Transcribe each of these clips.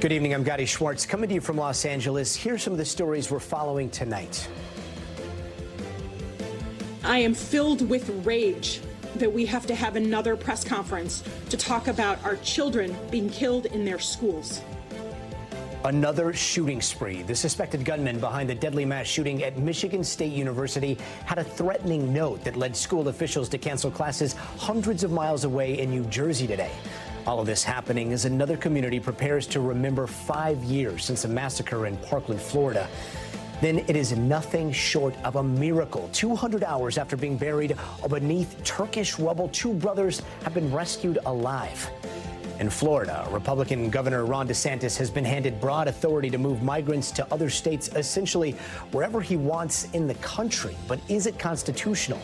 Good evening, I'm Gotti Schwartz, coming to you from Los Angeles. Here's some of the stories we're following tonight. I am filled with rage that we have to have another press conference to talk about our children being killed in their schools. Another shooting spree. The suspected gunman behind the deadly mass shooting at Michigan State University had a threatening note that led school officials to cancel classes hundreds of miles away in New Jersey today. All of this happening as another community prepares to remember 5 years since a massacre in Parkland, Florida. Then it is nothing short of a miracle. 200 hours after being buried beneath Turkish rubble, 2 brothers have been rescued alive. In Florida, Republican Governor Ron DeSantis has been handed broad authority to move migrants to other states, essentially wherever he wants in the country. But is it constitutional?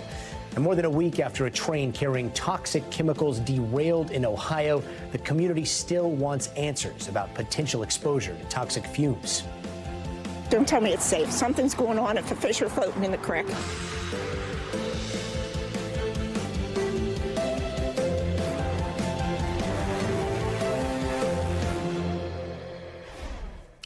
And more than a week after a train carrying toxic chemicals derailed in Ohio, the community still wants answers about potential exposure to toxic fumes. Don't tell me it's safe. Something's going on if a fish are floating in the creek.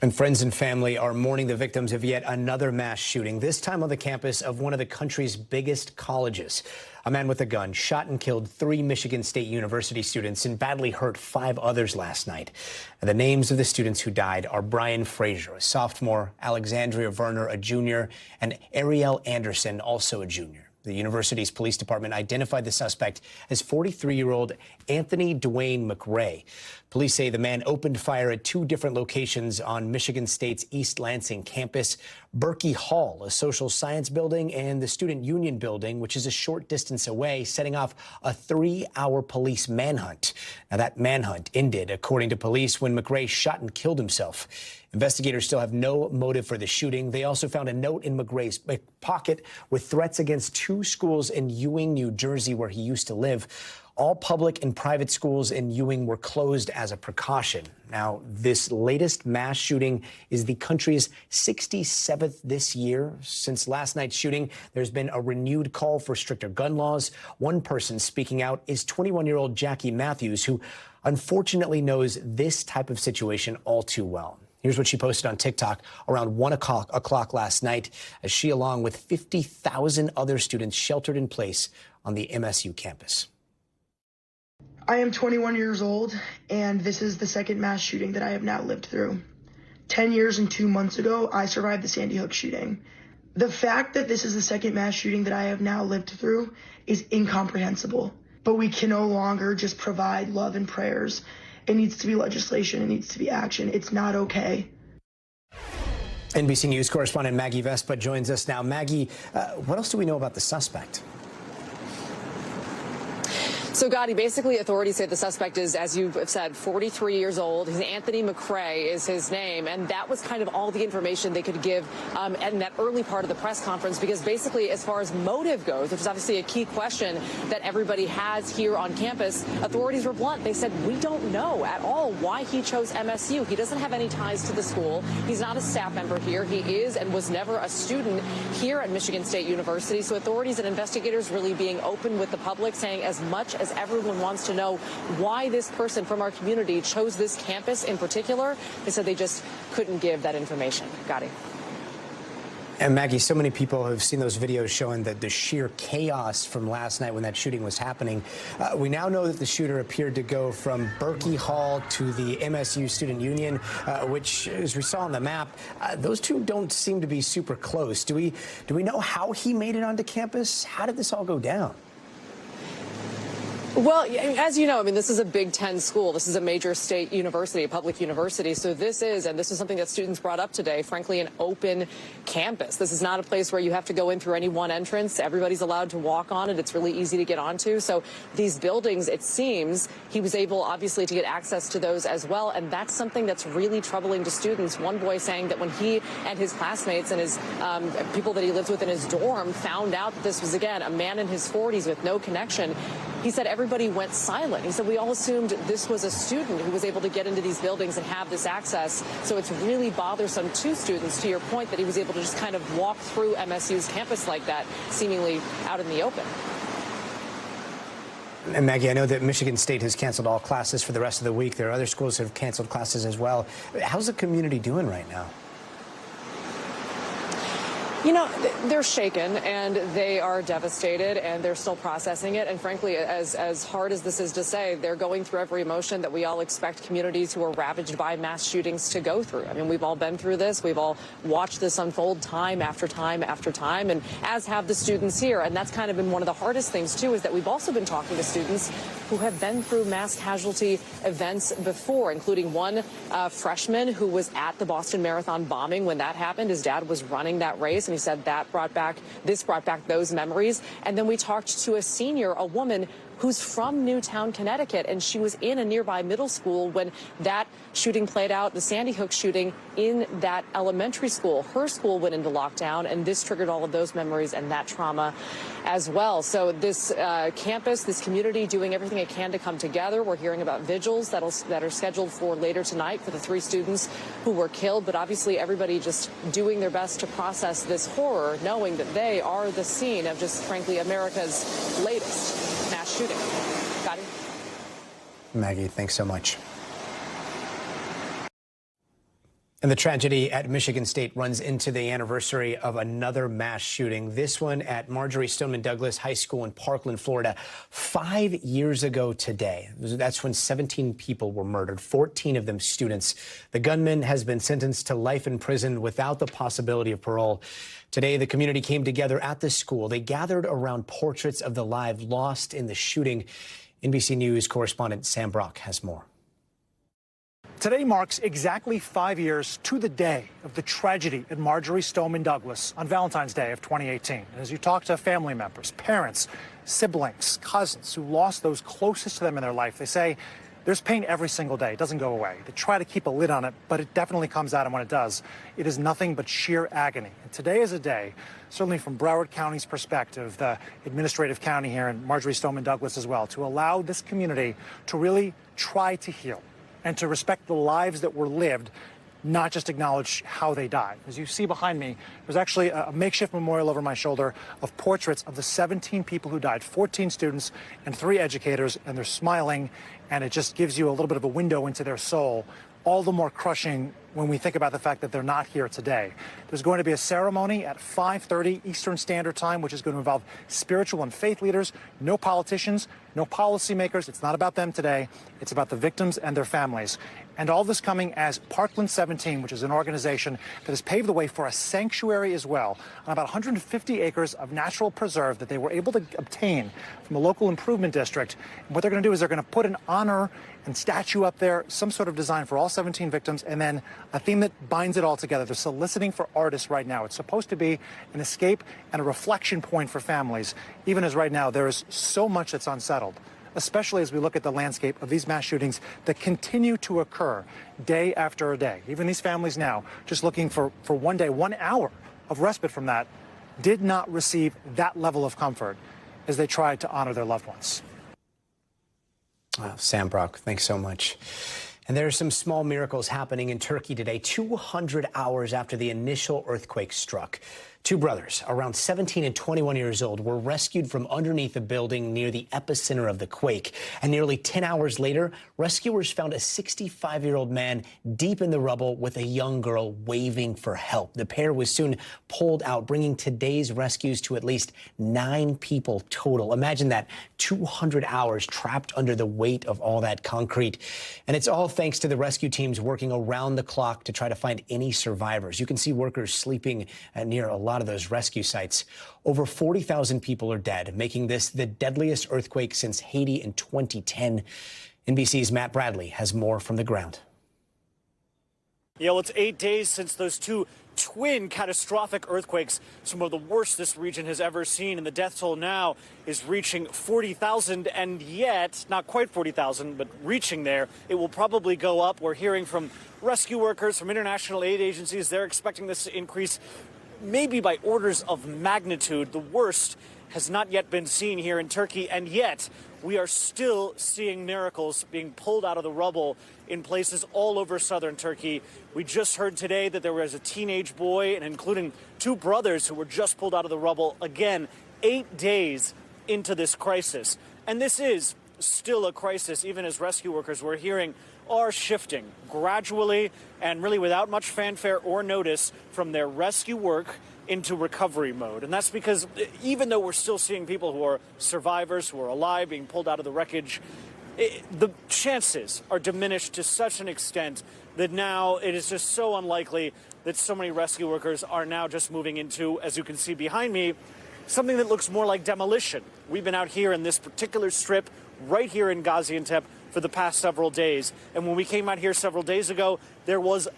And friends and family are mourning the victims of yet another mass shooting, this time on the campus of one of the country's biggest colleges. A man with a gun shot and killed 3 Michigan State University students and badly hurt 5 others last night. And the names of the students who died are Brian Frazier, a sophomore, Alexandria Verner, a junior, and Ariel Anderson, also a junior. The university's police department identified the suspect as 43-year-old Anthony Dwayne McRae. Police say the man opened fire at 2 different locations on Michigan State's East Lansing campus, Berkey Hall, a social science building, and the Student Union building, which is a short distance away, setting off a 3-hour police manhunt. Now, that manhunt ended, according to police, when McRae shot and killed himself. Investigators still have no motive for the shooting. They also found a note in McRae's pocket with threats against 2 schools in Ewing, New Jersey, where he used to live. All public and private schools in Ewing were closed as a precaution. Now, this latest mass shooting is the country's 67th this year. Since last night's shooting, there's been a renewed call for stricter gun laws. One person speaking out is 21-year-old Jackie Matthews, who unfortunately knows this type of situation all too well. Here's what she posted on TikTok around 1 o'clock last night as she, along with 50,000 other students, sheltered in place on the MSU campus. I am 21 years old, and this is the second mass shooting that I have now lived through. 10 years and 2 months ago, I survived the Sandy Hook shooting. The fact that this is the second mass shooting that I have now lived through is incomprehensible. But we can no longer just provide love and prayers. It needs to be legislation. It needs to be action. It's not okay. NBC News correspondent Maggie Vespa joins us now. Maggie, what else do we know about the suspect? So, Gotti, basically authorities say the suspect is, as you've said, 43 years old. He's Anthony McRae is his name, and that was kind of all the information they could give in that early part of the press conference, because basically, as far as motive goes, which is obviously a key question that everybody has here on campus, authorities were blunt. They said, we don't know at all why he chose MSU. He doesn't have any ties to the school. He's not a staff member here. He is and was never a student here at Michigan State University. So authorities and investigators really being open with the public, saying as much as everyone wants to know why this person from our community chose this campus in particular, they said they just couldn't give that information. Gotti. And Maggie, so many people have seen those videos showing the sheer chaos from last night when that shooting was happening. We now know that the shooter appeared to go from Berkey Hall to the MSU Student Union, which, as we saw on the map, those two don't seem to be super close. Do we know how he made it onto campus? How did this all go down? Well, as you know, I mean, this is a Big Ten school. This is a major state university, a public university. So this is something that students brought up today, frankly, an open campus. This is not a place where you have to go in through any one entrance. Everybody's allowed to walk on it. It's really easy to get onto. So these buildings, it seems, he was able, obviously, to get access to those as well. And that's something that's really troubling to students. One boy saying that when he and his classmates and his people that he lives with in his dorm found out that this was, again, a man in his 40s with no connection, he said everybody went silent. He said we all assumed this was a student who was able to get into these buildings and have this access. So it's really bothersome to students, to your point, that he was able to just kind of walk through MSU's campus like that, seemingly out in the open. And Maggie, I know that Michigan State has canceled all classes for the rest of the week. There are other schools that have canceled classes as well. How's the community doing right now? You know, they're shaken and they are devastated and they're still processing it. And frankly, as hard as this is to say, they're going through every emotion that we all expect communities who are ravaged by mass shootings to go through. I mean, we've all been through this. We've all watched this unfold time after time after time, and as have the students here. And that's kind of been one of the hardest things, too, is that we've also been talking to students who have been through mass casualty events before, including one freshman who was at the Boston Marathon bombing when that happened. His dad was running that race. And he said this brought back those memories. And then we talked to a senior, a woman who's from Newtown, Connecticut, and she was in a nearby middle school when that shooting played out, the Sandy Hook shooting in that elementary school. Her school went into lockdown, and this triggered all of those memories and that trauma as well. So this campus, this community doing everything it can to come together. We're hearing about vigils that are scheduled for later tonight for the 3 students who were killed, but obviously everybody just doing their best to process this horror, knowing that they are the scene of just, frankly, America's latest mass shooting. Got it? Maggie, thanks so much. And the tragedy at Michigan State runs into the anniversary of another mass shooting, this one at Marjory Stoneman Douglas High School in Parkland, Florida, 5 years ago today. That's when 17 people were murdered, 14 of them students. The gunman has been sentenced to life in prison without the possibility of parole. Today, the community came together at the school. They gathered around portraits of the lives lost in the shooting. NBC News correspondent Sam Brock has more. Today marks exactly 5 years to the day of the tragedy at Marjory Stoneman Douglas on Valentine's Day of 2018. And as you talk to family members, parents, siblings, cousins who lost those closest to them in their life, they say there's pain every single day. It doesn't go away. They try to keep a lid on it, but it definitely comes out, and when it does, it is nothing but sheer agony. And today is a day, certainly from Broward County's perspective, the administrative county here, and Marjory Stoneman Douglas as well, to allow this community to really try to heal and to respect the lives that were lived, not just acknowledge how they died. As you see behind me, there's actually a makeshift memorial over my shoulder of portraits of the 17 people who died, 14 students and 3 educators, and they're smiling, and it just gives you a little bit of a window into their soul. All the more crushing when we think about the fact that they're not here today. There's going to be a ceremony at 5:30 Eastern Standard Time, which is going to involve spiritual and faith leaders, no politicians, no policymakers. It's not about them today. It's about the victims and their families. And all this coming as Parkland 17, which is an organization that has paved the way for a sanctuary as well, on about 150 acres of natural preserve that they were able to obtain from a local improvement district. And what they're going to do is they're going to put an honor and statue up there, some sort of design for all 17 victims, and then a theme that binds it all together. They're soliciting for artists right now. It's supposed to be an escape and a reflection point for families, even as right now there is so much that's unsettled, especially as we look at the landscape of these mass shootings that continue to occur day after day. Even these families now, just looking for 1 day, 1 hour of respite from that, did not receive that level of comfort as they tried to honor their loved ones. Wow, Sam Brock, thanks so much. And there are some small miracles happening in Turkey today, 200 hours after the initial earthquake struck. 2 brothers, around 17 and 21 years old, were rescued from underneath a building near the epicenter of the quake. And nearly 10 hours later, rescuers found a 65-year-old man deep in the rubble with a young girl waving for help. The pair was soon pulled out, bringing today's rescues to at least 9 people total. Imagine that, 200 hours trapped under the weight of all that concrete. And it's all thanks to the rescue teams working around the clock to try to find any survivors. You can see workers sleeping near a lot of those rescue sites. Over 40,000 people are dead, making this the deadliest earthquake since Haiti in 2010. NBC's Matt Bradley has more from the ground. Yeah, well, it's 8 days since those 2 twin catastrophic earthquakes, some of the worst this region has ever seen, and the death toll now is reaching 40,000, and yet, not quite 40,000, but reaching there. It will probably go up. We're hearing from rescue workers, from international aid agencies. They're expecting this to increase maybe by orders of magnitude. The worst has not yet been seen here in Turkey, and yet we are still seeing miracles being pulled out of the rubble in places all over southern Turkey. We just heard today that there was a teenage boy, and including 2 brothers who were just pulled out of the rubble, again, 8 days into this crisis. And this is still a crisis, even as rescue workers, we're hearing, are shifting gradually and really without much fanfare or notice from their rescue work into recovery mode. And that's because even though we're still seeing people who are survivors, who are alive, being pulled out of the wreckage, the chances are diminished to such an extent that now it is just so unlikely that so many rescue workers are now just moving into, as you can see behind me, something that looks more like demolition. We've been out here in this particular strip right here in Gaziantep for the past several days. And when we came out here several days ago, there was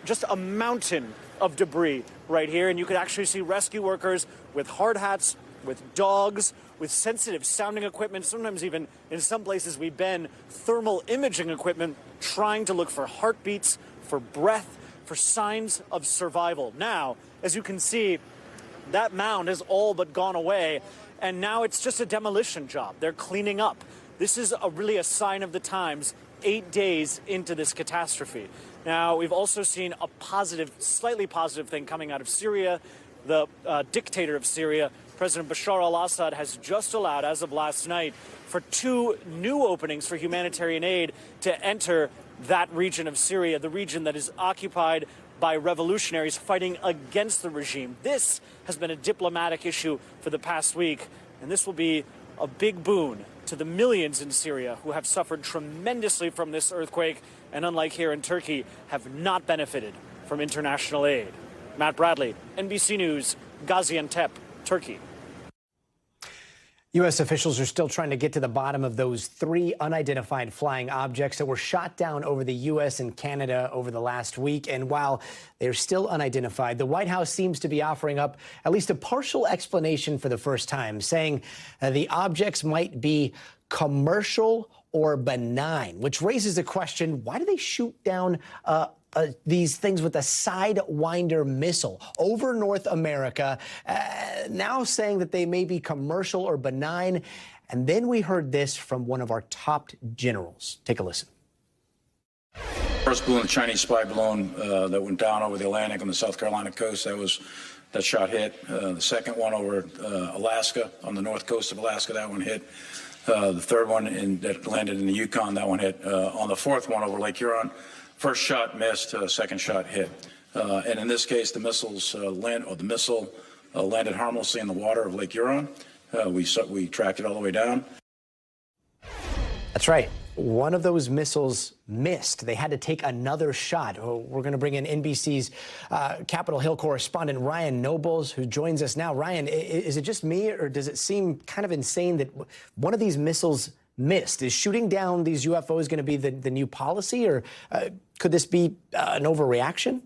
just a mountain of debris right here. And you could actually see rescue workers with hard hats, with dogs, with sensitive sounding equipment, sometimes even in some places we've been, thermal imaging equipment, trying to look for heartbeats, for breath, for signs of survival. Now, as you can see, that mound has all but gone away, and now it's just a demolition job. They're cleaning up. This is really a sign of the times, 8 days into this catastrophe. Now, we've also seen a positive, slightly positive thing coming out of Syria. The dictator of Syria, President Bashar al-Assad, has just allowed, as of last night, for 2 new openings for humanitarian aid to enter that region of Syria, the region that is occupied by revolutionaries fighting against the regime. This has been a diplomatic issue for the past week, and this will be a big boon to the millions in Syria who have suffered tremendously from this earthquake and, unlike here in Turkey, have not benefited from international aid. Matt Bradley, NBC News, Gaziantep, Turkey. U.S. officials are still trying to get to the bottom of those 3 unidentified flying objects that were shot down over the U.S. and Canada over the last week. And while they're still unidentified, the White House seems to be offering up at least a partial explanation for the first time, saying the objects might be commercial or benign, which raises the question, why do they shoot down these things with a Sidewinder missile over North America, now saying that they may be commercial or benign? And then we heard this from one of our top generals. Take a listen. First balloon, the Chinese spy balloon that went down over the Atlantic on the South Carolina coast, that shot hit. The second one over Alaska, on the north coast of Alaska, that one hit. The third one that landed in the Yukon, that one hit. On the fourth one over Lake Huron, first shot missed, second shot hit. And in this case, the missile landed harmlessly in the water of Lake Huron. We tracked it all the way down. That's right. One of those missiles missed. They had to take another shot. We're going to bring in NBC's Capitol Hill correspondent Ryan Nobles, who joins us now. Ryan, is it just me, or does it seem kind of insane that one of these missiles missed? Is shooting down these UFOs going to be the new policy, or could this be an overreaction?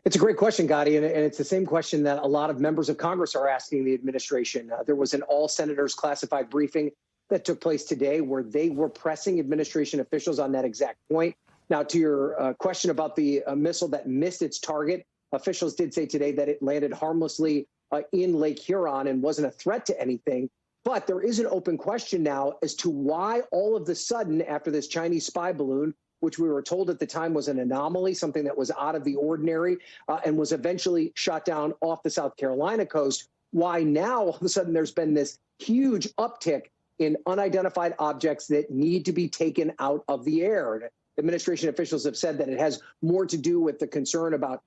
It's a great question, Gotti, and it's the same question that a lot of members of Congress are asking the administration. There was an all-senators classified briefing that took place today where they were pressing administration officials on that exact point. Now, to your question about the missile that missed its target, officials did say today that it landed harmlessly in Lake Huron and wasn't a threat to anything. But there is an open question now as to why all of the sudden, after this Chinese spy balloon, which we were told at the time was an anomaly, something that was out of the ordinary, and was eventually shot down off the South Carolina coast, why now all of a sudden there's been this huge uptick in unidentified objects that need to be taken out of the air. Administration officials have said that it has more to do with the concern about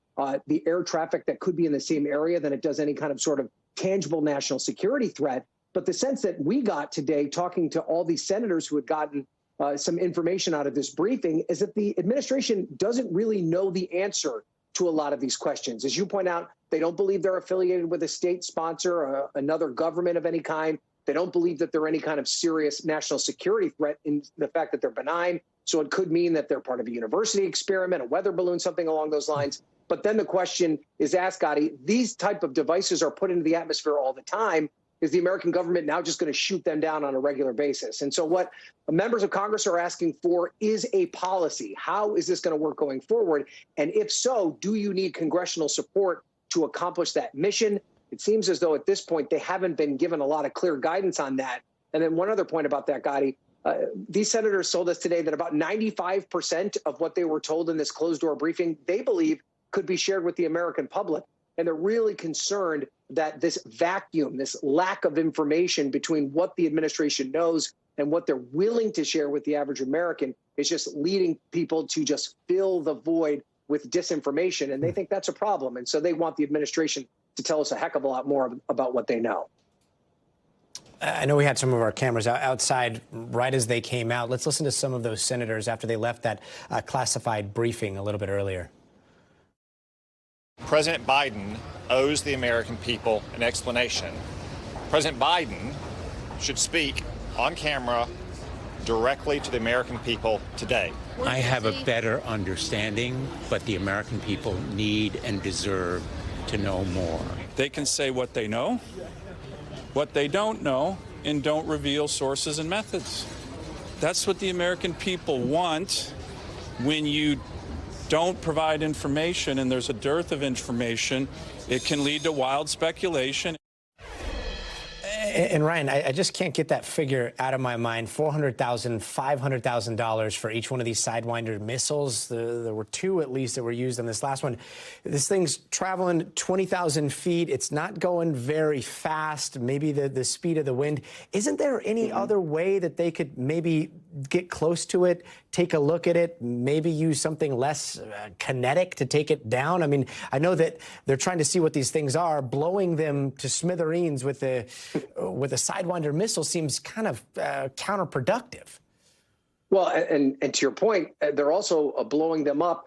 the air traffic that could be in the same area than it does any kind of sort of tangible national security threat. But the sense that we got today, talking to all these senators who had gotten some information out of this briefing, is that the administration doesn't really know the answer to a lot of these questions. As you point out, they don't believe they're affiliated with a state sponsor or another government of any kind. They don't believe that they're any kind of serious national security threat in the fact that they're benign. So it could mean that they're part of a university experiment, a weather balloon, something along those lines. But then the question is asked, Gotti, these type of devices are put into the atmosphere all the time. Is the American government now just going to shoot them down on a regular basis? And so what members of Congress are asking for is a policy. How is this going to work going forward? And if so, do you need congressional support to accomplish that mission? It seems as though at this point they haven't been given a lot of clear guidance on that. And then one other point about that, Gotti, these senators told us today that about 95% of what they were told in this closed-door briefing, they believe could be shared with the American public. And they're really concerned that this vacuum, this lack of information between what the administration knows and what they're willing to share with the average American is just leading people to just fill the void with disinformation. And they think that's a problem. And so they want the administration to tell us a heck of a lot more about what they know. I know we had some of our cameras outside right as they came out. Let's listen to some of those senators after they left that classified briefing a little bit earlier. President Biden owes the American people an explanation. President Biden should speak on camera directly to the American people today. I have a better understanding, but the American people need and deserve to know more. They can say what they know, what they don't know, and don't reveal sources and methods. That's what the American people want. When you don't provide information and there's a dearth of information, it can lead to wild speculation. And Ryan, I just can't get that figure out of my mind. $400,000, $500,000 for each one of these Sidewinder missiles. There were two at least that were used on this last one. This thing's traveling 20,000 feet. It's not going very fast, maybe the speed of the wind. Isn't there any other way that they could maybe get close to it, take a look at it, maybe use something less kinetic to take it down? I mean, I know that they're trying to see what these things are. Blowing them to smithereens with a Sidewinder missile seems kind of counterproductive. Well, and to your point, they're also blowing them up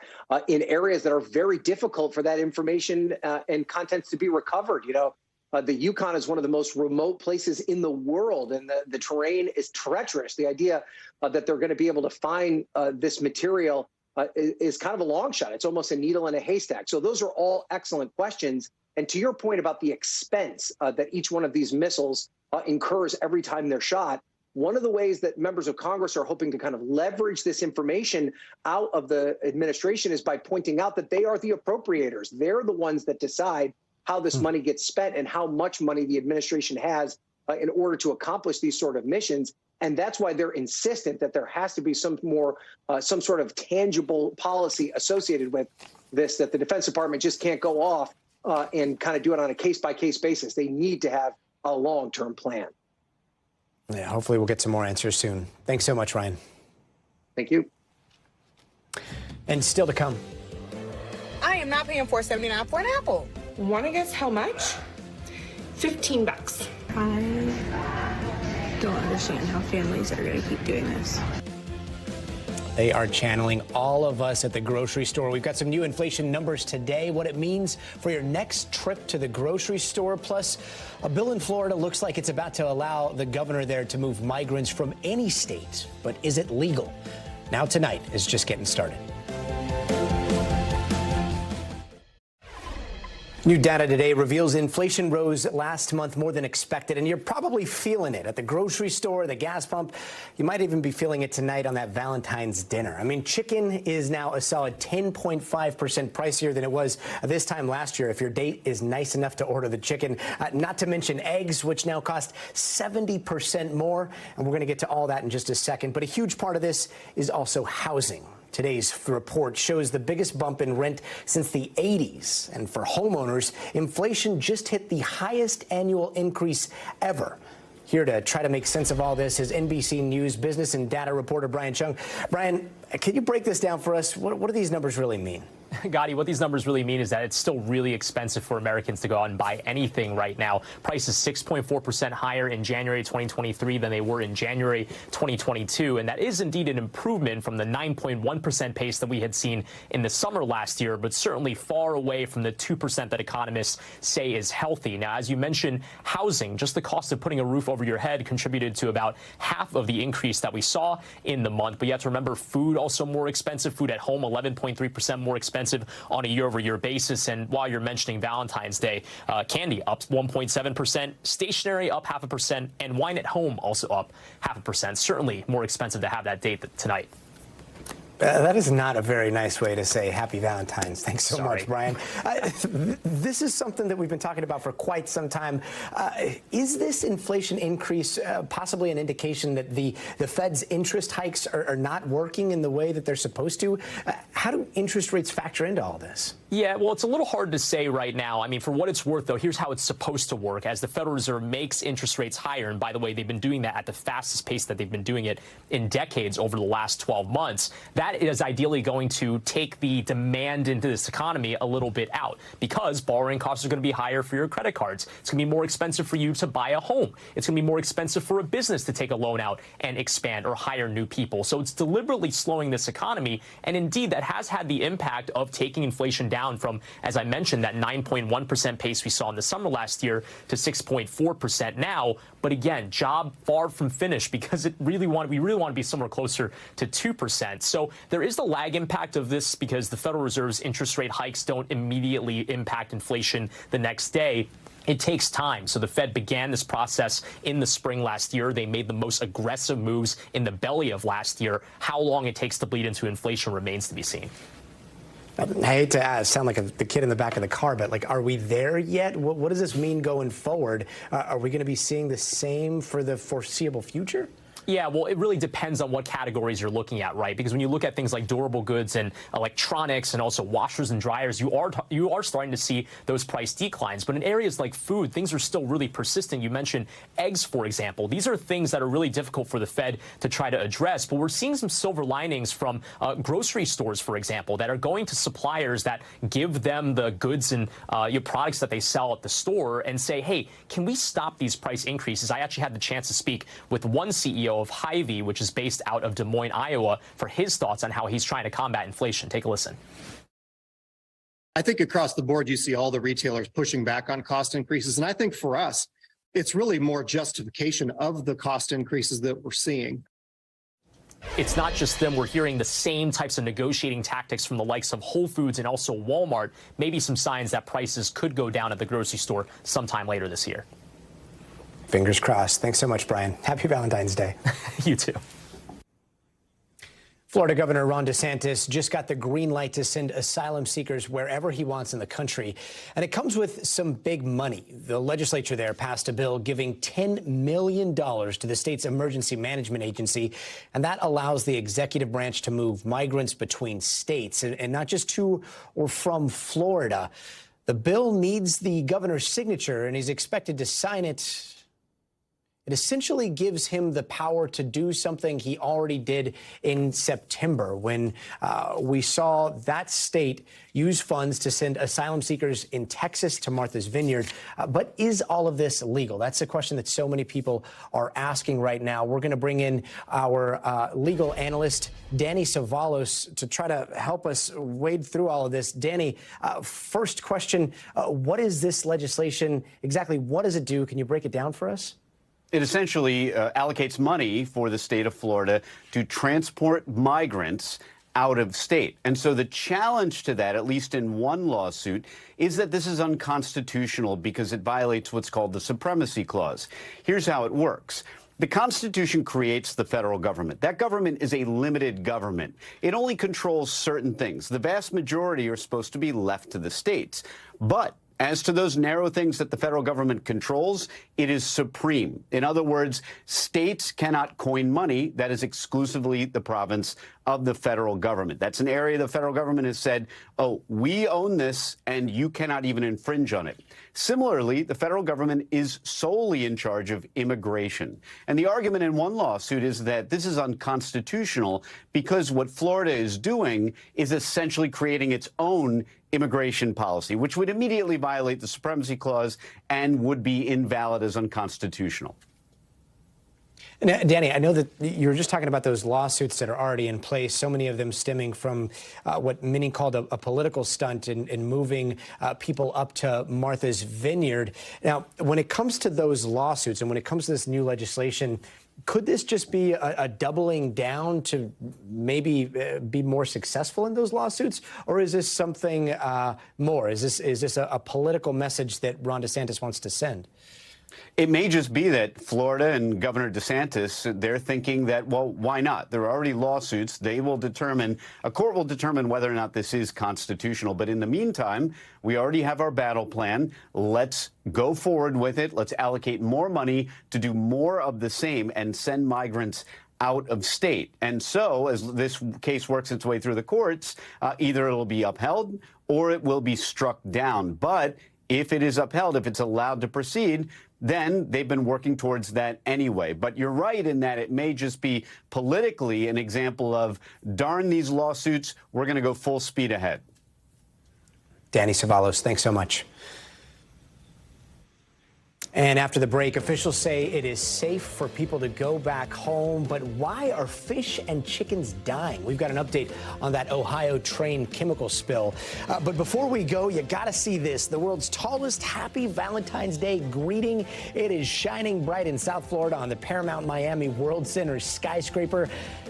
in areas that are very difficult for that information and contents to be recovered. You know, the Yukon is one of the most remote places in the world, and the terrain is treacherous. The idea that they're going to be able to find this material is kind of a long shot. It's almost a needle in a haystack. So those are all excellent questions. And to your point about the expense that each one of these missiles incurs every time they're shot, one of the ways that members of Congress are hoping to kind of leverage this information out of the administration is by pointing out that they are the appropriators. They're the ones that decide how this money gets spent and how much money the administration has in order to accomplish these sort of missions. And that's why they're insistent that there has to be some sort of tangible policy associated with this, that the Defense Department just can't go off and kind of do it on a case-by-case basis. They need to have a long-term plan. Yeah, hopefully we'll get some more answers soon. Thanks so much, Ryan. Thank you. And still to come. I am not paying $4.79 for an apple. Want to guess how much? $15. I don't understand how families are going to keep doing this. They are channeling all of us at the grocery store. We've got some new inflation numbers today, what it means for your next trip to the grocery store. Plus, a bill in Florida looks like it's about to allow the governor there to move migrants from any state. But is it legal? Now Tonight is just getting started. New data today reveals inflation rose last month more than expected, and you're probably feeling it at the grocery store, the gas pump. You might even be feeling it tonight on that Valentine's dinner. I mean, chicken is now a solid 10.5% pricier than it was this time last year if your date is nice enough to order the chicken. Not to mention eggs, which now cost 70% more, and we're going to get to all that in just a second. But a huge part of this is also housing. Today's report shows the biggest bump in rent since the 80s. And for homeowners, inflation just hit the highest annual increase ever. Here to try to make sense of all this is NBC News business and data reporter Brian Chung. Brian, can you break this down for us? What do these numbers really mean? Gotti, what these numbers really mean is that it's still really expensive for Americans to go out and buy anything right now. Prices 6.4% higher in January 2023 than they were in January 2022. And that is indeed an improvement from the 9.1% pace that we had seen in the summer last year, but certainly far away from the 2% that economists say is healthy. Now, as you mentioned, housing, just the cost of putting a roof over your head contributed to about half of the increase that we saw in the month. But you have to remember food also more expensive. Food at home, 11.3% more expensive on a year-over-year basis. And while you're mentioning Valentine's Day, candy up 1.7%, stationery up 0.5%, and wine at home also up 0.5%. Certainly more expensive to have that date tonight. That is not a very nice way to say Happy Valentine's. Thanks so much, Brian. This is something that we've been talking about for quite some time. Is this inflation increase possibly an indication that the Fed's interest hikes are not working in the way that they're supposed to? How do interest rates factor into all this? Yeah, well, it's a little hard to say right now. I mean, for what it's worth, though, here's how it's supposed to work. As the Federal Reserve makes interest rates higher, and by the way, they've been doing that at the fastest pace that they've been doing it in decades over the last 12 months, that is ideally going to take the demand into this economy a little bit out, because borrowing costs are going to be higher for your credit cards. It's going to be more expensive for you to buy a home. It's going to be more expensive for a business to take a loan out and expand or hire new people. So it's deliberately slowing this economy. And indeed, that has had the impact of taking inflation down from, as I mentioned, that 9.1% pace we saw in the summer last year to 6.4% now. But again, job far from finished, because we really want to be somewhere closer to 2%. So there is the lag impact of this, because the Federal Reserve's interest rate hikes don't immediately impact inflation the next day. It takes time. So the Fed began this process in the spring last year. They made the most aggressive moves in the belly of last year. How long it takes to bleed into inflation remains to be seen. I hate to sound like the kid in the back of the car, but like, are we there yet? What does this mean going forward? Are we going to be seeing the same for the foreseeable future? Yeah, well, it really depends on what categories you're looking at, right? Because when you look at things like durable goods and electronics and also washers and dryers, you are starting to see those price declines. But in areas like food, things are still really persistent. You mentioned eggs, for example. These are things that are really difficult for the Fed to try to address. But we're seeing some silver linings from grocery stores, for example, that are going to suppliers that give them the goods and your products that they sell at the store and say, hey, can we stop these price increases? I actually had the chance to speak with one CEO of Hy-Vee, which is based out of Des Moines, Iowa, for his thoughts on how he's trying to combat inflation. Take a listen. I think across the board, you see all the retailers pushing back on cost increases. And I think for us, it's really more justification of the cost increases that we're seeing. It's not just them. We're hearing the same types of negotiating tactics from the likes of Whole Foods and also Walmart. Maybe some signs that prices could go down at the grocery store sometime later this year. Fingers crossed. Thanks so much, Brian. Happy Valentine's Day. You too. Florida Governor Ron DeSantis just got the green light to send asylum seekers wherever he wants in the country. And it comes with some big money. The legislature there passed a bill giving $10 million to the state's emergency management agency. And that allows the executive branch to move migrants between states and not just to or from Florida. The bill needs the governor's signature, and he's expected to sign it. It essentially gives him the power to do something he already did in September when we saw that state use funds to send asylum seekers in Texas to Martha's Vineyard. But is all of this legal? That's a question that so many people are asking right now. We're going to bring in our legal analyst, Danny Savalos, to try to help us wade through all of this. Danny, first question, what is this legislation? Exactly what does it do? Can you break it down for us? It essentially allocates money for the state of Florida to transport migrants out of state. And so the challenge to that, at least in one lawsuit, is that this is unconstitutional because it violates what's called the Supremacy Clause. Here's how it works. The Constitution creates the federal government. That government is a limited government. It only controls certain things. The vast majority are supposed to be left to the states. But as to those narrow things that the federal government controls, it is supreme. In other words, states cannot coin money. That is exclusively the province of the federal government. That's an area the federal government has said, oh, we own this and you cannot even infringe on it. Similarly, the federal government is solely in charge of immigration. And the argument in one lawsuit is that this is unconstitutional because what Florida is doing is essentially creating its own immigration policy, which would immediately violate the Supremacy Clause and would be invalid as unconstitutional. Now, Danny, I know that you were just talking about those lawsuits that are already in place, so many of them stemming from what many called a political stunt in moving people up to Martha's Vineyard. Now, when it comes to those lawsuits and when it comes to this new legislation, could this just be a doubling down to maybe be more successful in those lawsuits? Or is this something more? Is this a political message that Ron DeSantis wants to send? It may just be that Florida and Governor DeSantis, they're thinking that, well, why not? There are already lawsuits. They will determine, a court will determine whether or not this is constitutional. But in the meantime, we already have our battle plan. Let's go forward with it. Let's allocate more money to do more of the same and send migrants out of state. And so, as this case works its way through the courts, either it'll be upheld or it will be struck down. But if it is upheld, if it's allowed to proceed, then they've been working towards that anyway. But you're right in that it may just be politically an example of, darn these lawsuits, we're going to go full speed ahead. Danny Savalos, thanks so much. And after the break, officials say it is safe for people to go back home. But why are fish and chickens dying? We've got an update on that Ohio train chemical spill. But before we go, you got to see this. The world's tallest Happy Valentine's Day greeting. It is shining bright in South Florida on the Paramount Miami World Center skyscraper.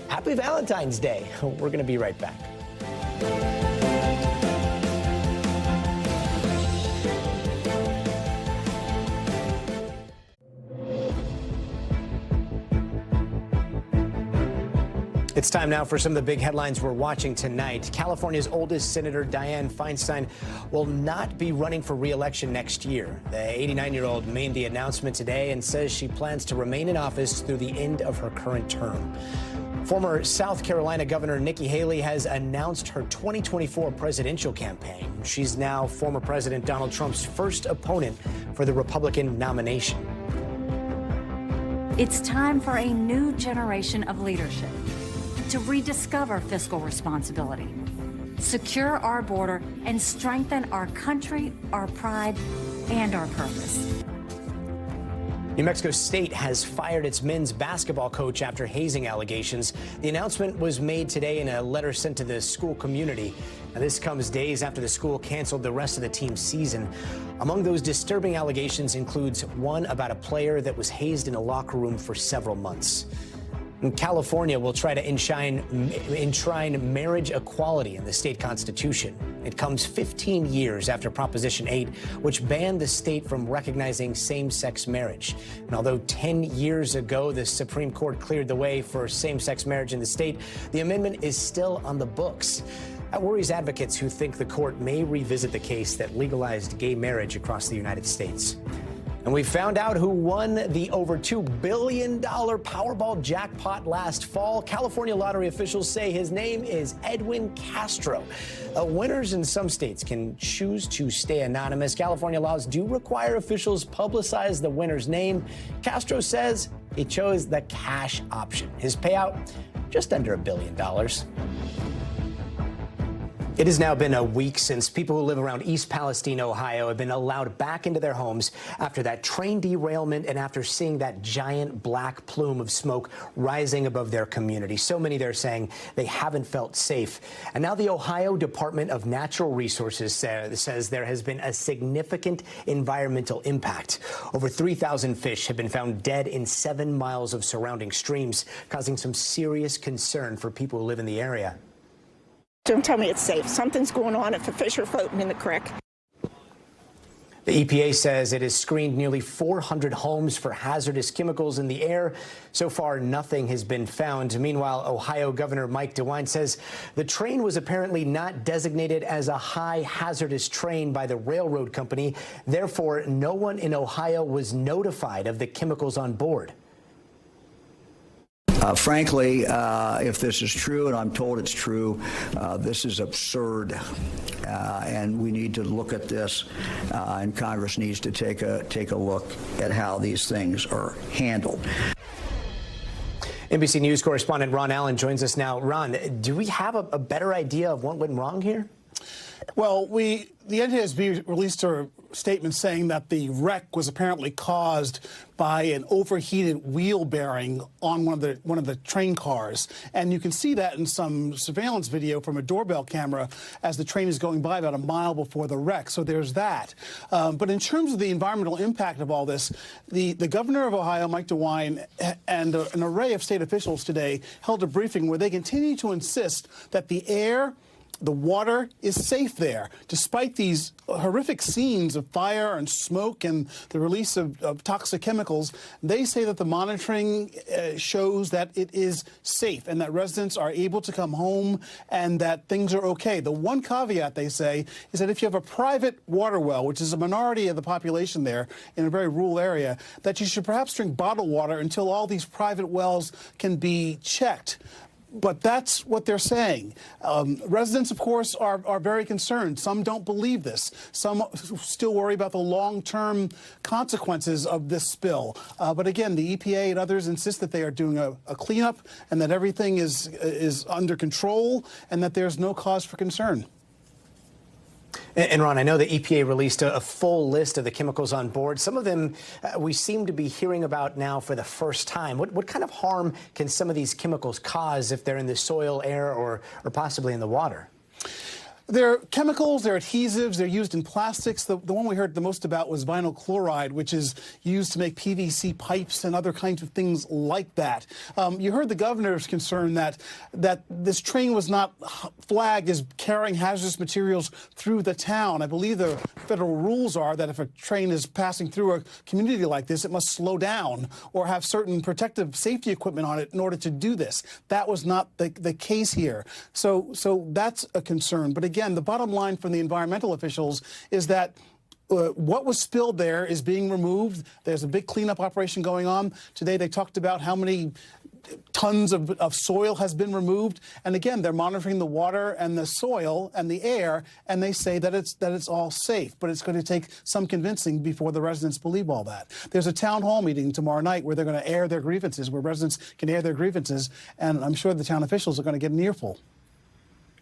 Happy Valentine's Day. We're going to be right back. It's time now for some of the big headlines we're watching tonight. California's oldest Senator Dianne Feinstein will not be running for re-election next year. The 89-year-old made the announcement today and says she plans to remain in office through the end of her current term. Former South Carolina Governor Nikki Haley has announced her 2024 presidential campaign. She's now former President Donald Trump's first opponent for the Republican nomination. It's time for a new generation of leadership to rediscover fiscal responsibility, secure our border, and strengthen our country, our pride, and our purpose. New Mexico State has fired its men's basketball coach after hazing allegations. The announcement was made today in a letter sent to the school community. Now, this comes days after the school canceled the rest of the team's season. Among those disturbing allegations includes one about a player that was hazed in a locker room for several months. California will try to enshrine marriage equality in the state constitution. It comes 15 years after Proposition 8, which banned the state from recognizing same-sex marriage. And although 10 years ago the Supreme Court cleared the way for same-sex marriage in the state, the amendment is still on the books. That worries advocates who think the court may revisit the case that legalized gay marriage across the United States. And we found out who won the over $2 billion Powerball jackpot last fall. California lottery officials say his name is Edwin Castro. Winners in some states can choose to stay anonymous. California laws do require officials publicize the winner's name. Castro says he chose the cash option. His payout, just under $1 billion. It has now been a week since people who live around East Palestine, Ohio, have been allowed back into their homes after that train derailment and after seeing that giant black plume of smoke rising above their community. So many there saying they haven't felt safe. And now the Ohio Department of Natural Resources says there has been a significant environmental impact. Over 3,000 fish have been found dead in 7 miles of surrounding streams, causing some serious concern for people who live in the area. Don't tell me it's safe. Something's going on if the fish are floating in the creek. The EPA says it has screened nearly 400 homes for hazardous chemicals in the air. So far, nothing has been found. Meanwhile, Ohio Governor Mike DeWine says the train was apparently not designated as a high hazardous train by the railroad company. Therefore, no one in Ohio was notified of the chemicals on board. Frankly, if this is true, and I'm told it's true, this is absurd, and we need to look at this, and Congress needs to take a look at how these things are handled. NBC News correspondent Ron Allen joins us now. Ron, do we have a better idea of what went wrong here? Well, the NTSB released a statement saying that the wreck was apparently caused by an overheated wheel bearing on one of the train cars, and you can see that in some surveillance video from a doorbell camera as the train is going by about a mile before the wreck. So there's that. But in terms of the environmental impact of all this, the governor of Ohio, Mike DeWine, and an array of state officials today held a briefing where they continue to insist that the air the water is safe there. Despite these horrific scenes of fire and smoke and the release of toxic chemicals, they say that the monitoring shows that it is safe and that residents are able to come home and that things are okay. The one caveat, they say, is that if you have a private water well, which is a minority of the population there in a very rural area, that you should perhaps drink bottled water until all these private wells can be checked. But that's what they're saying. Residents, of course, are very concerned. Some don't believe this. Some still worry about the long-term consequences of this spill. But again, the EPA and others insist that they are doing a cleanup and that everything is under control and that there's no cause for concern. And Ron, I know the EPA released a full list of the chemicals on board. Some of them we seem to be hearing about now for the first time. What kind of harm can some of these chemicals cause if they're in the soil, air, or possibly in the water? They're chemicals, they're adhesives, they're used in plastics. The one we heard the most about was vinyl chloride, which is used to make PVC pipes and other kinds of things like that. You heard the governor's concern that this train was not flagged as carrying hazardous materials through the town. I believe the federal rules are that if a train is passing through a community like this, it must slow down or have certain protective safety equipment on it in order to do this. That was not the case here. So that's a concern. But again, the bottom line from the environmental officials is that what was spilled there is being removed. There's a big cleanup operation going on. Today they talked about how many tons of soil has been removed. And again, they're monitoring the water and the soil and the air, and they say that it's all safe. But it's going to take some convincing before the residents believe all that. There's a town hall meeting tomorrow night where they're going to air their grievances, where residents can air their grievances, and I'm sure the town officials are going to get an earful.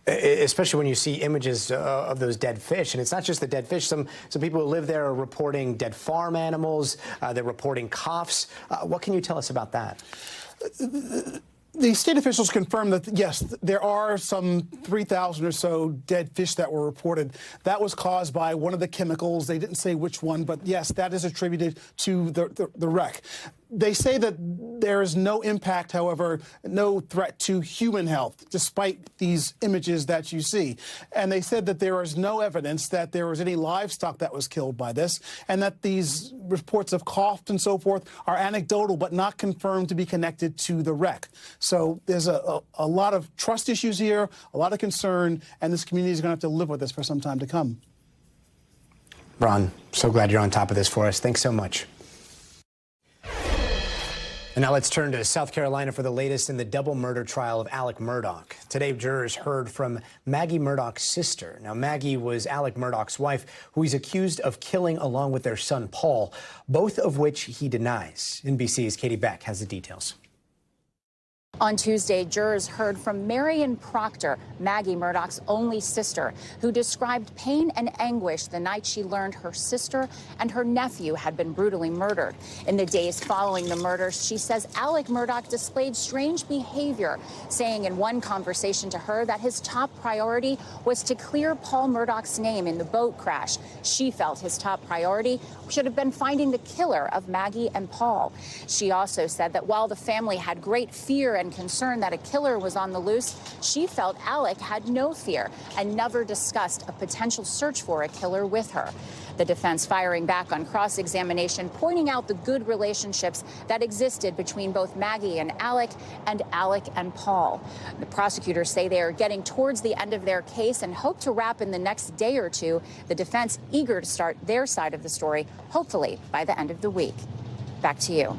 Especially when you see images of those dead fish. And it's not just the dead fish. Some people who live there are reporting dead farm animals. They're reporting coughs. What can you tell us about that? The state officials confirmed that, yes, there are some 3,000 or so dead fish that were reported. That was caused by one of the chemicals. They didn't say which one, but yes, that is attributed to the wreck. They say that there is no impact, however, no threat to human health, despite these images that you see. And they said that there is no evidence that there was any livestock that was killed by this, and that these reports of cough and so forth are anecdotal but not confirmed to be connected to the wreck. So there's a lot of trust issues here, a lot of concern, and this community is going to have to live with this for some time to come. Ron, so glad you're on top of this for us. Thanks so much. And now let's turn to South Carolina for the latest in the double murder trial of Alec Murdoch. Today, jurors heard from Maggie Murdoch's sister. Now, Maggie was Alec Murdoch's wife, who he's accused of killing along with their son, Paul, both of which he denies. NBC's Katie Beck has the details. On Tuesday, jurors heard from Marion Proctor, Maggie Murdoch's only sister, who described pain and anguish the night she learned her sister and her nephew had been brutally murdered. In the days following the murders, she says Alec Murdoch displayed strange behavior, saying in one conversation to her that his top priority was to clear Paul Murdoch's name in the boat crash. She felt his top priority should have been finding the killer of Maggie and Paul. She also said that while the family had great fear and concern that a killer was on the loose, she felt Alec had no fear and never discussed a potential search for a killer with her. The defense firing back on cross-examination, pointing out the good relationships that existed between both Maggie and Alec and Paul. The prosecutors say they are getting towards the end of their case and hope to wrap in the next day or two. The defense eager to start their side of the story, hopefully by the end of the week. Back to you.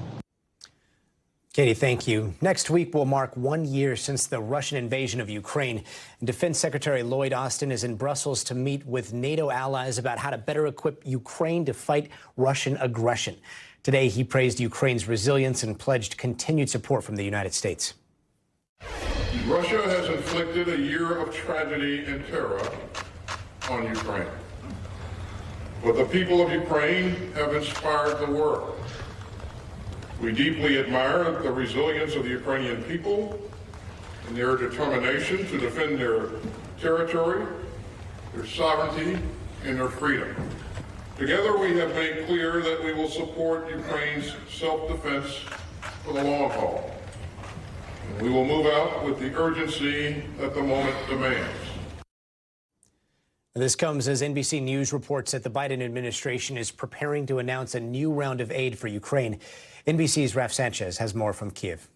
Katie, thank you. Next week will mark 1 year since the Russian invasion of Ukraine. Defense Secretary Lloyd Austin is in Brussels to meet with NATO allies about how to better equip Ukraine to fight Russian aggression. Today, he praised Ukraine's resilience and pledged continued support from the United States. Russia has inflicted a year of tragedy and terror on Ukraine. But the people of Ukraine have inspired the world. We deeply admire the resilience of the Ukrainian people and their determination to defend their territory, their sovereignty, and their freedom. Together, we have made clear that we will support Ukraine's self-defense for the long haul. And we will move out with the urgency that the moment demands. This comes as NBC News reports that the Biden administration is preparing to announce a new round of aid for Ukraine. NBC's Raf Sanchez has more from Kiev.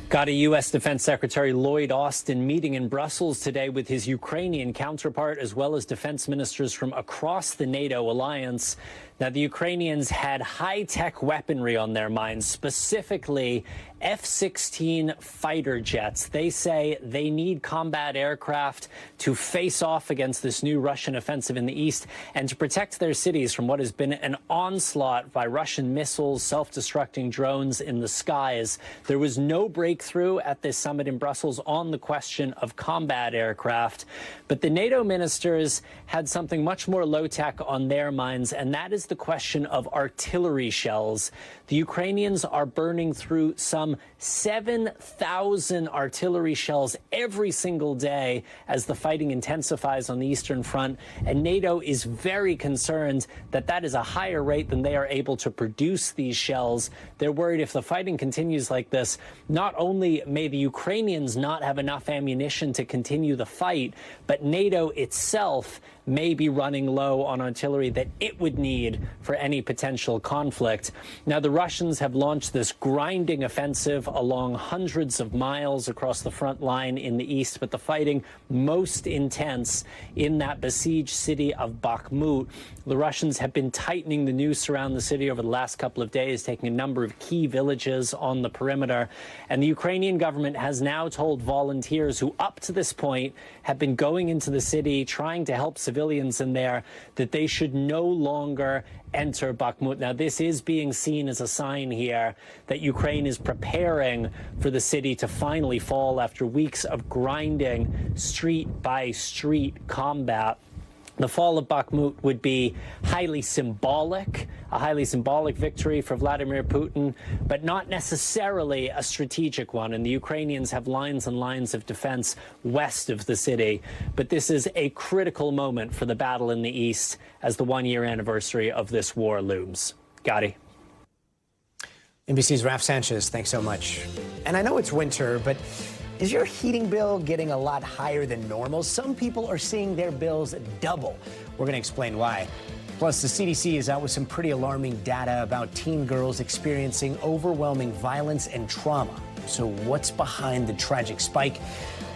Got a U.S. Defense Secretary Lloyd Austin meeting in Brussels today with his Ukrainian counterpart, as well as defense ministers from across the NATO alliance. Now, the Ukrainians had high-tech weaponry on their minds, specifically F-16 fighter jets. They say they need combat aircraft to face off against this new Russian offensive in the east and to protect their cities from what has been an onslaught by Russian missiles, self-destructing drones in the skies. There was no breakthrough at this summit in Brussels on the question of combat aircraft, but the NATO ministers had something much more low-tech on their minds, and that is the question of artillery shells. The Ukrainians are burning through some 7,000 artillery shells every single day as the fighting intensifies on the Eastern Front, and NATO is very concerned that that is a higher rate than they are able to produce these shells. They're worried if the fighting continues like this, not only may the Ukrainians not have enough ammunition to continue the fight, but NATO itself may be running low on artillery that it would need for any potential conflict. Now, the Russians have launched this grinding offensive along hundreds of miles across the front line in the east, but the fighting most intense in that besieged city of Bakhmut. The Russians have been tightening the noose around the city over the last couple of days, taking a number of key villages on the perimeter. And the Ukrainian government has now told volunteers who up to this point have been going into the city trying to help civilians in there that they should no longer enter Bakhmut. Now, this is being seen as a sign here that Ukraine is preparing for the city to finally fall after weeks of grinding street by street combat. The fall of Bakhmut would be a highly symbolic victory for Vladimir Putin, but not necessarily a strategic one. And the Ukrainians have lines and lines of defense west of the city. But this is a critical moment for the battle in the east as the one-year anniversary of this war looms. Gotti. NBC's Raf Sanchez, thanks so much. And I know it's winter, but is your heating bill getting a lot higher than normal? Some people are seeing their bills double. We're going to explain why. Plus, the CDC is out with some pretty alarming data about teen girls experiencing overwhelming violence and trauma. So what's behind the tragic spike?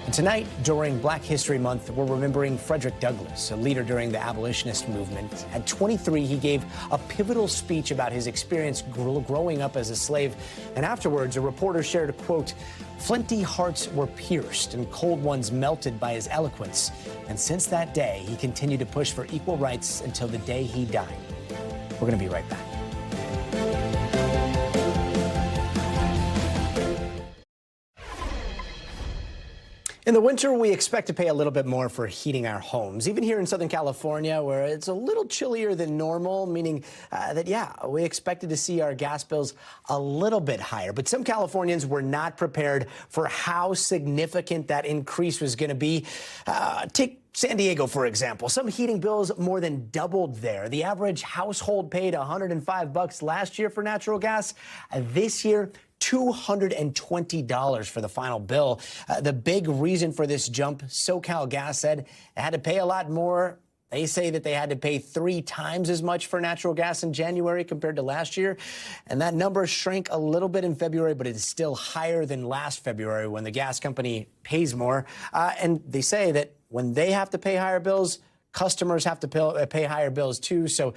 And tonight, during Black History Month, we're remembering Frederick Douglass, a leader during the abolitionist movement. At 23, he gave a pivotal speech about his experience growing up as a slave. And afterwards, a reporter shared a quote, "Flinty hearts were pierced and cold ones melted by his eloquence." And since that day, he continued to push for equal rights until the day he died. We're going to be right back. In the winter, we expect to pay a little bit more for heating our homes, even here in Southern California, where it's a little chillier than normal, meaning we expected to see our gas bills a little bit higher. But some Californians were not prepared for how significant that increase was going to be. Take San Diego, for example. Some heating bills more than doubled there. The average household paid $105 last year for natural gas. This year, $220 for the final bill. The big reason for this jump, SoCal Gas said it had to pay a lot more. They say that they had to pay 3 times as much for natural gas in January compared to last year. And that number shrank a little bit in February, but it is still higher than last February when the gas company pays more. And they say that when they have to pay higher bills, customers have to pay higher bills, too. So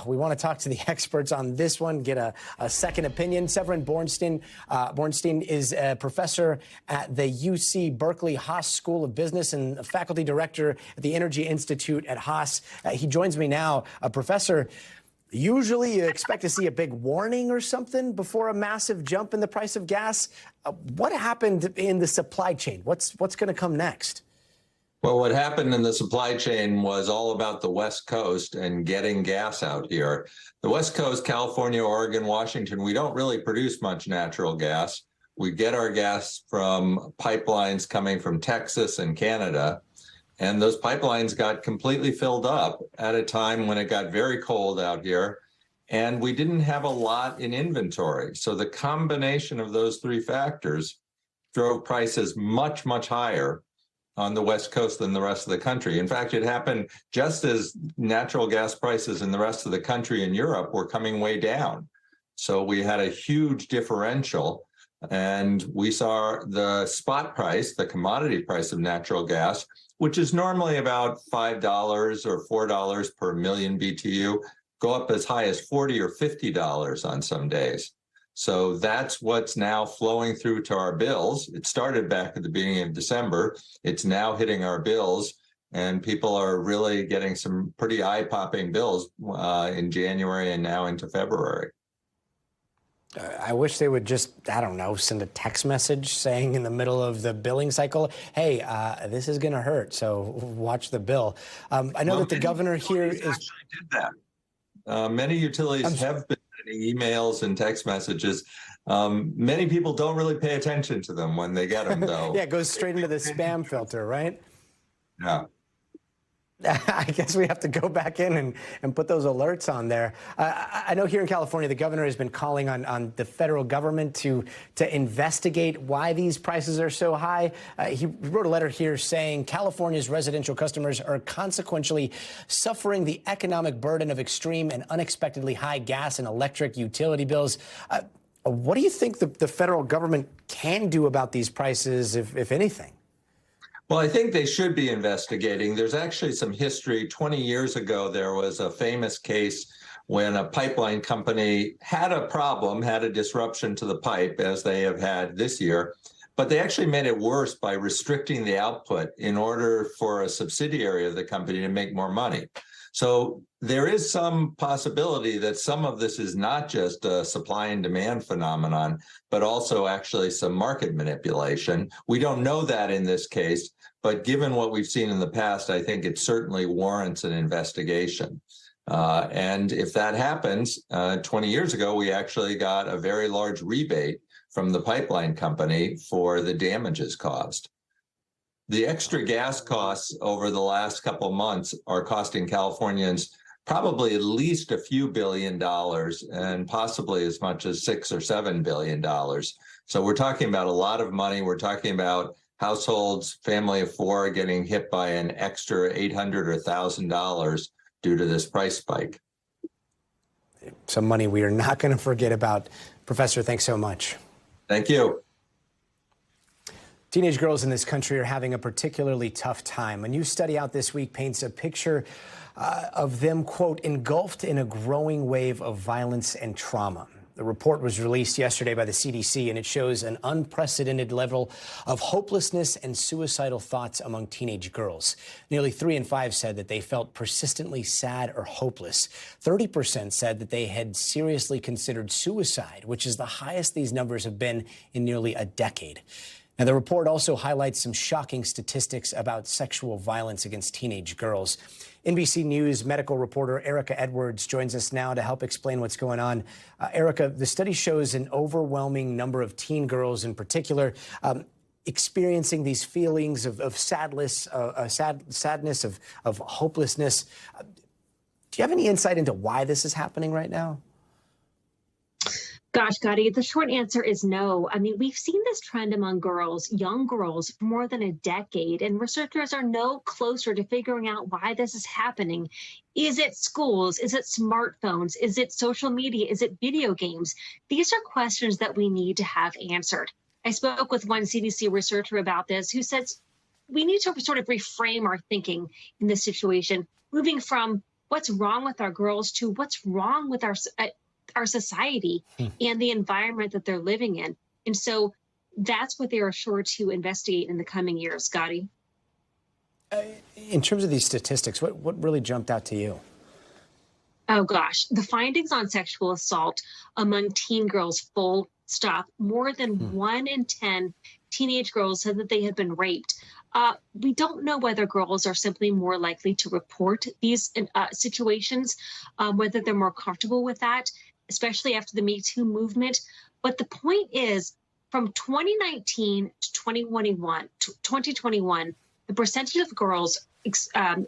we want to talk to the experts on this one, get a second opinion. Severin Bornstein is a professor at the UC Berkeley Haas School of Business and a faculty director at the Energy Institute at Haas. He joins me now. Professor, usually you expect to see a big warning or something before a massive jump in the price of gas. What happened in the supply chain? What's going to come next? Well, what happened in the supply chain was all about the West Coast and getting gas out here. The West Coast, California, Oregon, Washington, we don't really produce much natural gas. We get our gas from pipelines coming from Texas and Canada. And those pipelines got completely filled up at a time when it got very cold out here. And we didn't have a lot in inventory. So the combination of those 3 factors drove prices much, much higher on the West Coast than the rest of the country. In fact, it happened just as natural gas prices in the rest of the country and Europe were coming way down. So we had a huge differential, and we saw the spot price, the commodity price of natural gas, which is normally about $5 or $4 per million BTU, go up as high as $40 or $50 on some days. So that's what's now flowing through to our bills. It started back at the beginning of December. It's now hitting our bills, and people are really getting some pretty eye-popping bills in January and now into February. I wish they would just, I don't know, send a text message saying in the middle of the billing cycle, hey, this is going to hurt, so watch the bill. I know that the governor here is... actually did that. Many utilities have been sending emails and text messages. Many people don't really pay attention to them when they get them, though. Yeah, it goes straight into the spam filter, right? Yeah. I guess we have to go back in and put those alerts on there. I know here in California, the governor has been calling on the federal government to investigate why these prices are so high. He wrote a letter here saying California's residential customers are consequentially suffering the economic burden of extreme and unexpectedly high gas and electric utility bills. What do you think the federal government can do about these prices, if anything? Well, I think they should be investigating. There's actually some history. 20 years ago, there was a famous case when a pipeline company had a problem, had a disruption to the pipe, as they have had this year, but they actually made it worse by restricting the output in order for a subsidiary of the company to make more money. So there is some possibility that some of this is not just a supply and demand phenomenon, but also actually some market manipulation. We don't know that in this case, but given what we've seen in the past, I think it certainly warrants an investigation. And if that happens, 20 years ago, we actually got a very large rebate from the pipeline company for the damages caused. The extra gas costs over the last couple of months are costing Californians probably at least a few $1 billion and possibly as much as $6 or $7 billion. So we're talking about a lot of money. We're talking about households, family of four, getting hit by an extra $800 or $1,000 due to this price spike. Some money we are not going to forget about. Professor, thanks so much. Thank you. Teenage girls in this country are having a particularly tough time. A new study out this week paints a picture of them, quote, engulfed in a growing wave of violence and trauma. The report was released yesterday by the CDC, and it shows an unprecedented level of hopelessness and suicidal thoughts among teenage girls. Nearly 3 in 5 said that they felt persistently sad or hopeless. 30% said that they had seriously considered suicide, which is the highest these numbers have been in nearly a decade. Now, the report also highlights some shocking statistics about sexual violence against teenage girls. NBC News medical reporter Erica Edwards joins us now to help explain what's going on. Erica, the study shows an overwhelming number of teen girls in particular experiencing these feelings of sadness, of hopelessness. Do you have any insight into why this is happening right now? Gosh, Gotti, the short answer is no. I mean, we've seen this trend among girls, young girls, for more than a decade, and researchers are no closer to figuring out why this is happening. Is it schools? Is it smartphones? Is it social media? Is it video games? These are questions that we need to have answered. I spoke with one CDC researcher about this who says we need to sort of reframe our thinking in this situation, moving from what's wrong with our girls to what's wrong with our society and the environment that they're living in. And so that's what they are sure to investigate in the coming years, Gotti. In terms of these statistics, what really jumped out to you? Oh, gosh, the findings on sexual assault among teen girls, full stop. More than 1 in 10 teenage girls said that they had been raped. We don't know whether girls are simply more likely to report these situations, whether they're more comfortable with that, especially after the Me Too movement. But the point is, from 2019 to 2021, the percentage of girls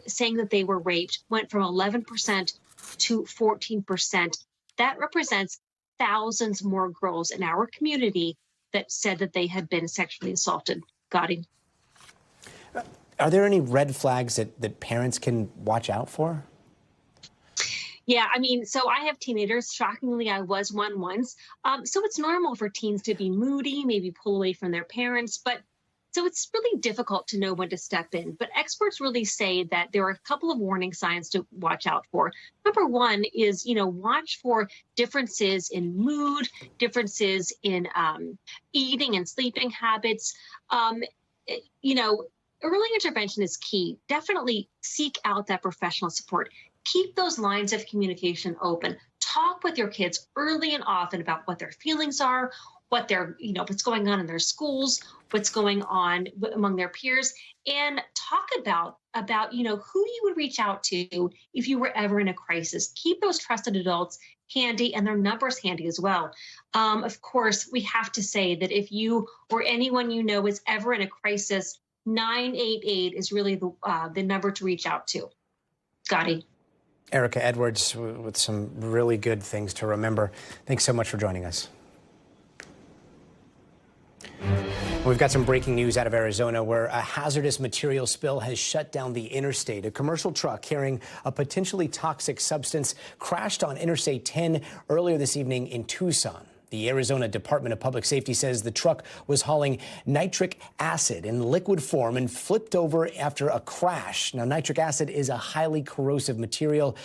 saying that they were raped went from 11% to 14%. That represents thousands more girls in our community that said that they had been sexually assaulted. Gotti. Are there any red flags that parents can watch out for? Yeah, I mean, so I have teenagers. Shockingly, I was one once. So it's normal for teens to be moody, maybe pull away from their parents, but so it's really difficult to know when to step in. But experts really say that there are a couple of warning signs to watch out for. Number one is, watch for differences in mood, differences in eating and sleeping habits. Early intervention is key. Definitely seek out that professional support. Keep those lines of communication open. Talk with your kids early and often about what their feelings are, what they're, what's going on in their schools, what's going on among their peers, and talk about who you would reach out to if you were ever in a crisis. Keep those trusted adults handy and their numbers handy as well. Of course, we have to say that if you or anyone you know is ever in a crisis, 988 is really the number to reach out to. Scotty. Erica Edwards with some really good things to remember. Thanks so much for joining us. We've got some breaking news out of Arizona where a hazardous material spill has shut down the interstate. A commercial truck carrying a potentially toxic substance crashed on Interstate 10 earlier this evening in Tucson. The Arizona Department of Public Safety says the truck was hauling nitric acid in liquid form and flipped over after a crash. Now, nitric acid is a highly corrosive material.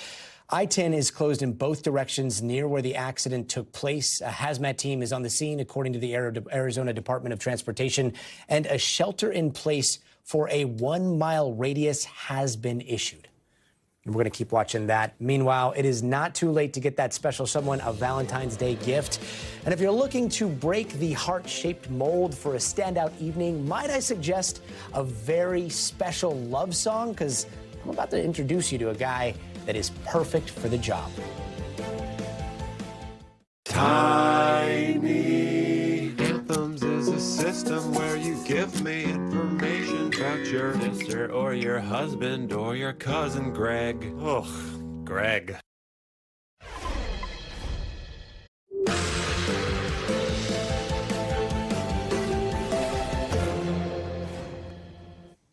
I-10 is closed in both directions near where the accident took place. A hazmat team is on the scene, according to the Arizona Department of Transportation, and a shelter in place for a 1-mile radius has been issued. And we're going to keep watching that. Meanwhile, it is not too late to get that special someone a Valentine's Day gift. And if you're looking to break the heart-shaped mold for a standout evening, might I suggest a very special love song? Because I'm about to introduce you to a guy that is perfect for the job. Tiny Anthems is a system where you give me information about your sister or your husband or your cousin Greg. Ugh, Greg.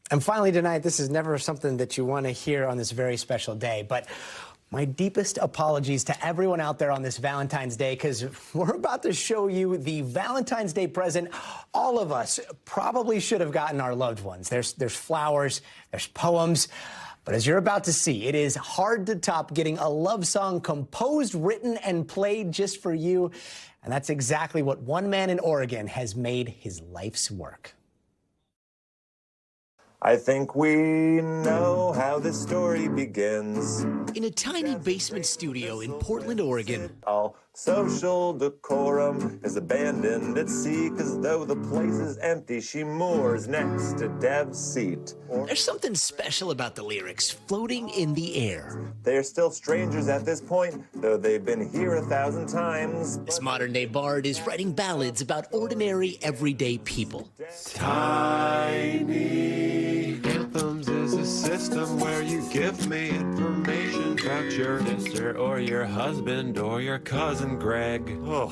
And finally tonight, this is never something that you want to hear on this very special day, but my deepest apologies to everyone out there on this Valentine's Day, because we're about to show you the Valentine's Day present all of us probably should have gotten our loved ones. There's flowers, there's poems, but as you're about to see, it is hard to top getting a love song composed, written, and played just for you. And that's exactly what one man in Oregon has made his life's work. I think we know how this story begins. In a tiny basement studio in Portland, Oregon. All social decorum is abandoned at sea, 'cause though the place is empty, she moors next to Dev's seat. There's something special about the lyrics floating in the air. They're still strangers at this point, though they've been here 1,000 times. This modern-day bard is writing ballads about ordinary, everyday people. Tiny Anthems is a system where you give me information about your sister or your husband or your cousin Greg. Ugh,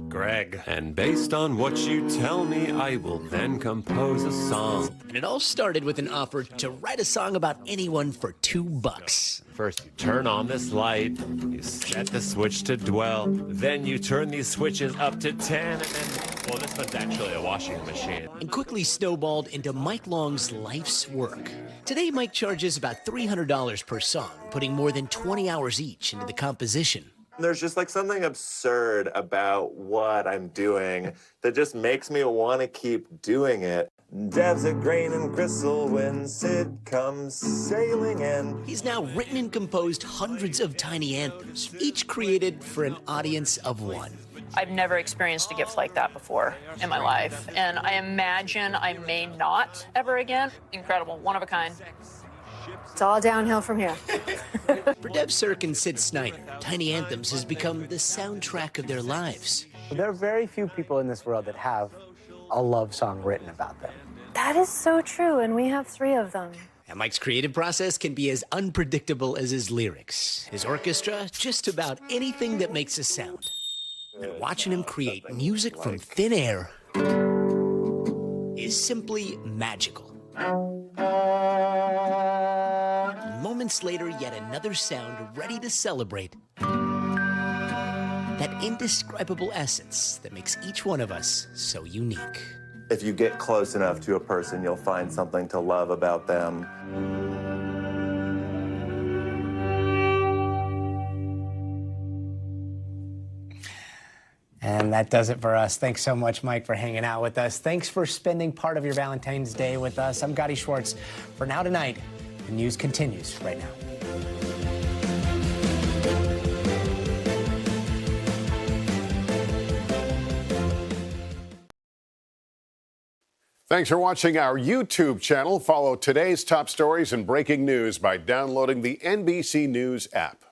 Greg. And based on what you tell me, I will then compose a song. And it all started with an offer to write a song about anyone for $2. First, you turn on this light, you set the switch to dwell, then you turn these switches up to 10, and then, well, this one's actually a washing machine. And quickly snowballed into Mike Long's life's work. Today, Mike charges about $300 per song, putting more than 20 hours each into the composition. There's just like something absurd about what I'm doing that just makes me want to keep doing it. Dev's a grain and gristle when Sid comes sailing in. He's now written and composed hundreds of tiny anthems, each created for an audience of one. I've never experienced a gift like that before in my life, and I imagine I may not ever again. Incredible, one of a kind. It's all downhill from here. For Dev Sirk and Sid Snyder, Tiny Anthems has become the soundtrack of their lives. There are very few people in this world that have a love song written about them. That is so true, and we have 3 of them. And Mike's creative process can be as unpredictable as his lyrics. His orchestra, just about anything that makes a sound. And watching him create music from thin air is simply magical. moments later, yet another sound ready to celebrate that indescribable essence that makes each one of us so unique. If you get close enough to a person, you'll find something to love about them. And that does it for us. Thanks so much, Mike, for hanging out with us. Thanks for spending part of your Valentine's Day with us. I'm Gotti Schwartz. For Now Tonight, the news continues right now. Thanks for watching our YouTube channel. Follow today's top stories and breaking news by downloading the NBC News app.